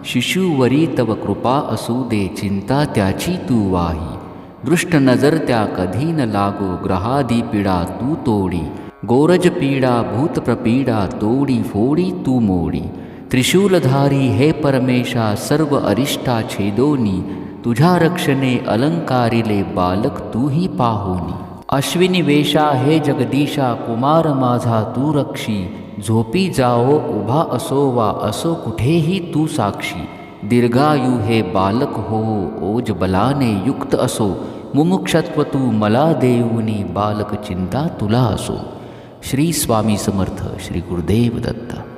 शिशुवरी तव कृपा असू दे, चिंता त्याची तू वाही. दृष्ट नजर त्या कधी न लागो, ग्रहादी पीडा तू तोडी. गोरज पीडा भूत प्रपीडा, तोडी फोडी तू मोडी. त्रिशूलधारी हे परमेशा, सर्व अरिष्टा छेदोनी. तुझ्या रक्षणे अलंकारिले, बालक तूही पाहोनी. अश्विनी वेशा हे जगदीशा, कुमार माझा तू रक्षी. झोपी जाओ उभा असो वा असो कुठेही तू साक्षी. दीर्घायु हे बालक हो, ओज बलाने युक्त असो. मुमुक्षत्व तू मला देऊनी, बालक चिंता तुला असो. श्री स्वामी समर्थ. श्री गुरुदेव दत्त.